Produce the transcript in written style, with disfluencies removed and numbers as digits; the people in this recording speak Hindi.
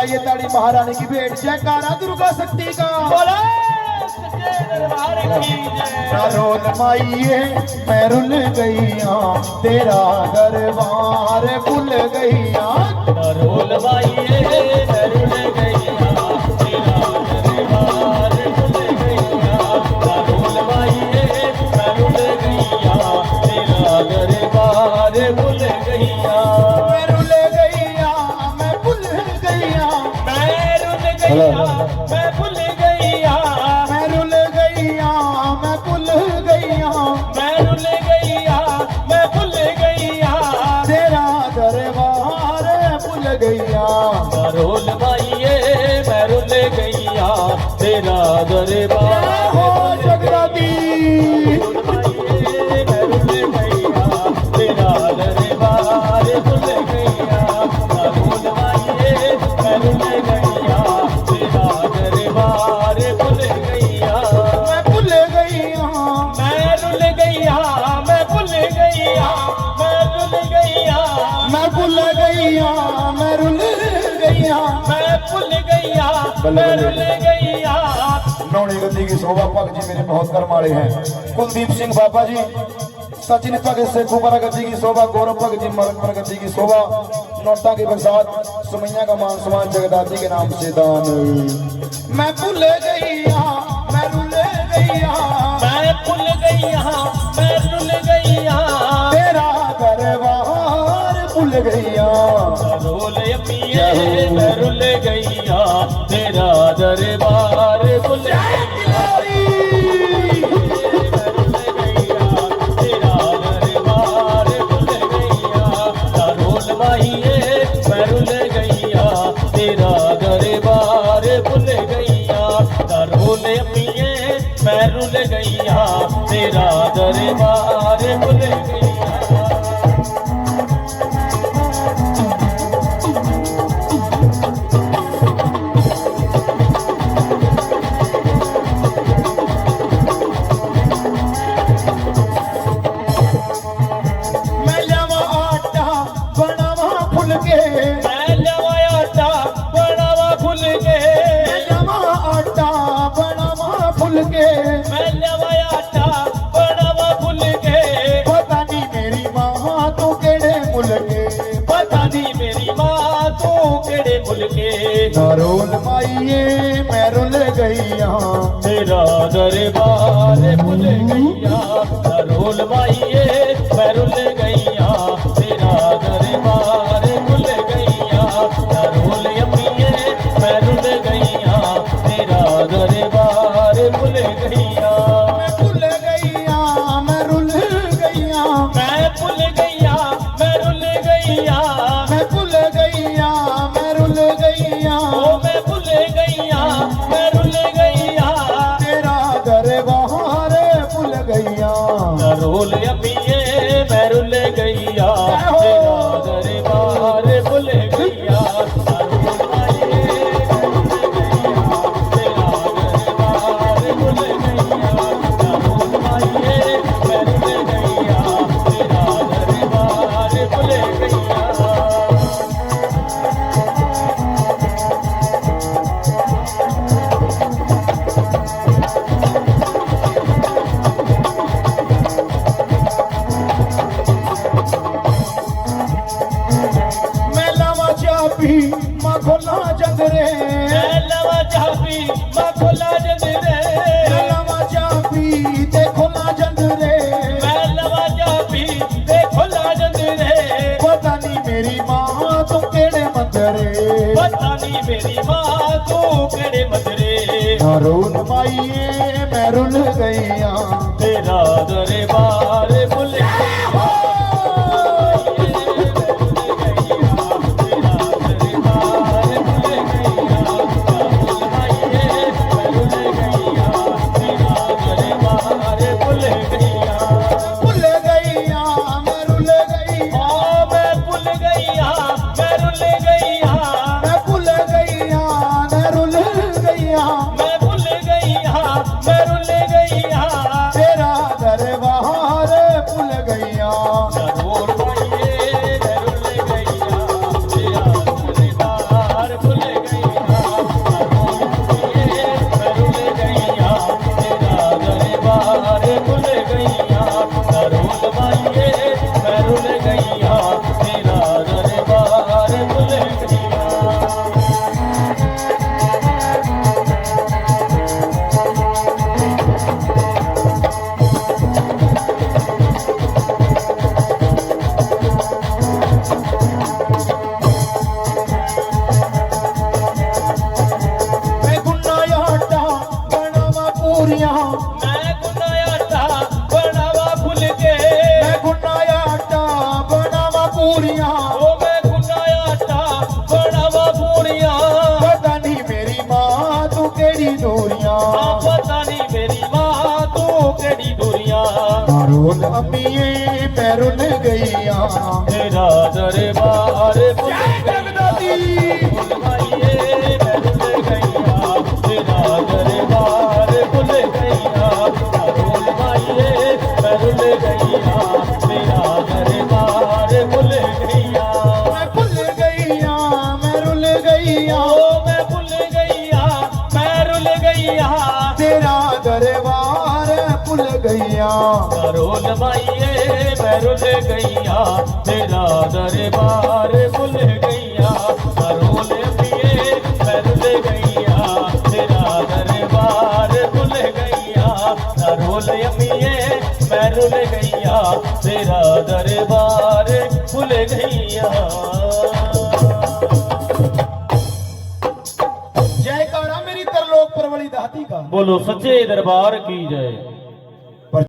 बजाइए ताड़ी महारानी की भेंट, जयकारा दुर्गा शक्ति का। रोल माइये मैं रुल गईया, तेरा दरबार भूल गईया। रोल माइये मैं रुल गईया, तेरा दरबार भूल गईया। रोल माइये मैं रुल गईया, तेरा दरबार भूल गईया। मैं रुल गईया, मैं भूल गईया, मैं रुल गईया, मैं भूल गईया। मैं रुल गईया, मैं भूल गईया, मैं रुल गईया, मैं भूल गईया। तेरा दरबार भूल गईया। रोल माइये मैं रुल गईया, तेरा दरबार हो जगदादी मैं रुल गईया, तेरा दरबार भूल गईया। रोल माइये मैं रुल गईया, तेरा दरबार भूल गईया। मैं भूल गईया, मैं रुल गईया, मैं भूल गईया, मैं रुल गईया। मैं भूल गईया, मैं रुल गईया। मैं भूल गईया, मैं रुल गईया। नौनी गद्दी की शोभा भगत जी मेरे बहुत कर्म वाले हैं। कुलदीप सिंह बाबा जी, सचिन भगत से कुमार गद्दी की शोभा, गौरव भगत जी मरकपुर गद्दी की शोभा, नोटा की बरसात, सुमैया का मान सम्मान जगदादी के नाम से दान। मैं भूल गईया, मैं रुल गईया, मैं भूल गईया, मैं रुल गईया। तेरा दरबार भूल गईया। रोल अम्मिये मैं रुल गईया, तेरा दरबार भूल गईया। तेरा दरबार भूल गईया। रोल माइये मैं रुल गईया, तेरा दरबार भूल गईया। रोल अम्मिये मैं रुल गईया, तेरा दरबार भूल गईया। मैं लवा आटा बनावा फुल के, मैं लवा आटा बनावा फुल के। मैं लवा आटा बनावा फुल के। मैं लवा आटा बनावा फुल के। पता नहीं मेरी माँ तो केड़े मुलके, पता नहीं मेरी माँ तो केड़े मुल के। रोल माइये मैं रुल गईया, तेरा दरबार भूल गईया। रोल माइये मैं रुल गईया, तेरा दरबार भूल गईया। रोल अम्मिये मैं रुल गईया, तेरा दरबार भूल गईया। मैं भूल गईया, मैं रुल गईया, मैं भूल गईया, मैं रुल गईया। मैं भूल गईया, मैं रुल गईया। ओ मैं भूल गईया, मैं रुल गईया। तेरा दरबार भूल गईया। रोल अम्मिये मैं रुल गईया, तेरा दरबार भूल गईया। रोल माइये मैं रुल गईया, तेरा दरबार भूल गईया। रोल माइये मैं रुल गईया, तेरा दरबार भूल गईया। मैं लवा चापी माँ खोला जंगरे, मैं लवा चापी माँ खोला जंगरे। मैं लवा चापी ते खोला जंगरे। मैं लवा चापी ते खोला जंगरे। पता नहीं मेरी माँ तो केड़े मंदरे, पता नहीं मेरी माँ तू केड़े मजरे। रोल माइये मैं रुल गईया, तेरा दरबार भूल गईया। भूल गईया, मैं रुल गई। मैं भूल गईया, मैं रुल गईया। मैं भूल गईया, मैं रुल गईया। मैं भूल गईया, मैं रुल गईया। तेरा दरबार भूल गईया। रोल अम्मिये मैं रुल गईया तेरा दरबार भुल जगदाती भुल माइये मैं रुल गईया तेरा दरबार भुल गईया भुल माइये मैं रुल गईया तेरा दरबार भुल गईया मैं भुल गईया मैं रुल गईया ओ मैं भुल गईया मैं रुल गईया तेरा दरबार भुल गईया रोल माइये मैं रुल गईया तेरा दरबार भुल गईया रोल पिए मैं रुल गईया तेरा दरबार भुल गईया रोल पिए मैं रुल गईया तेरा दरबार भुल गईया। जयकारा मेरी तरलोक परवड़ी दाती का। बोलो सच्चे दरबार की जय।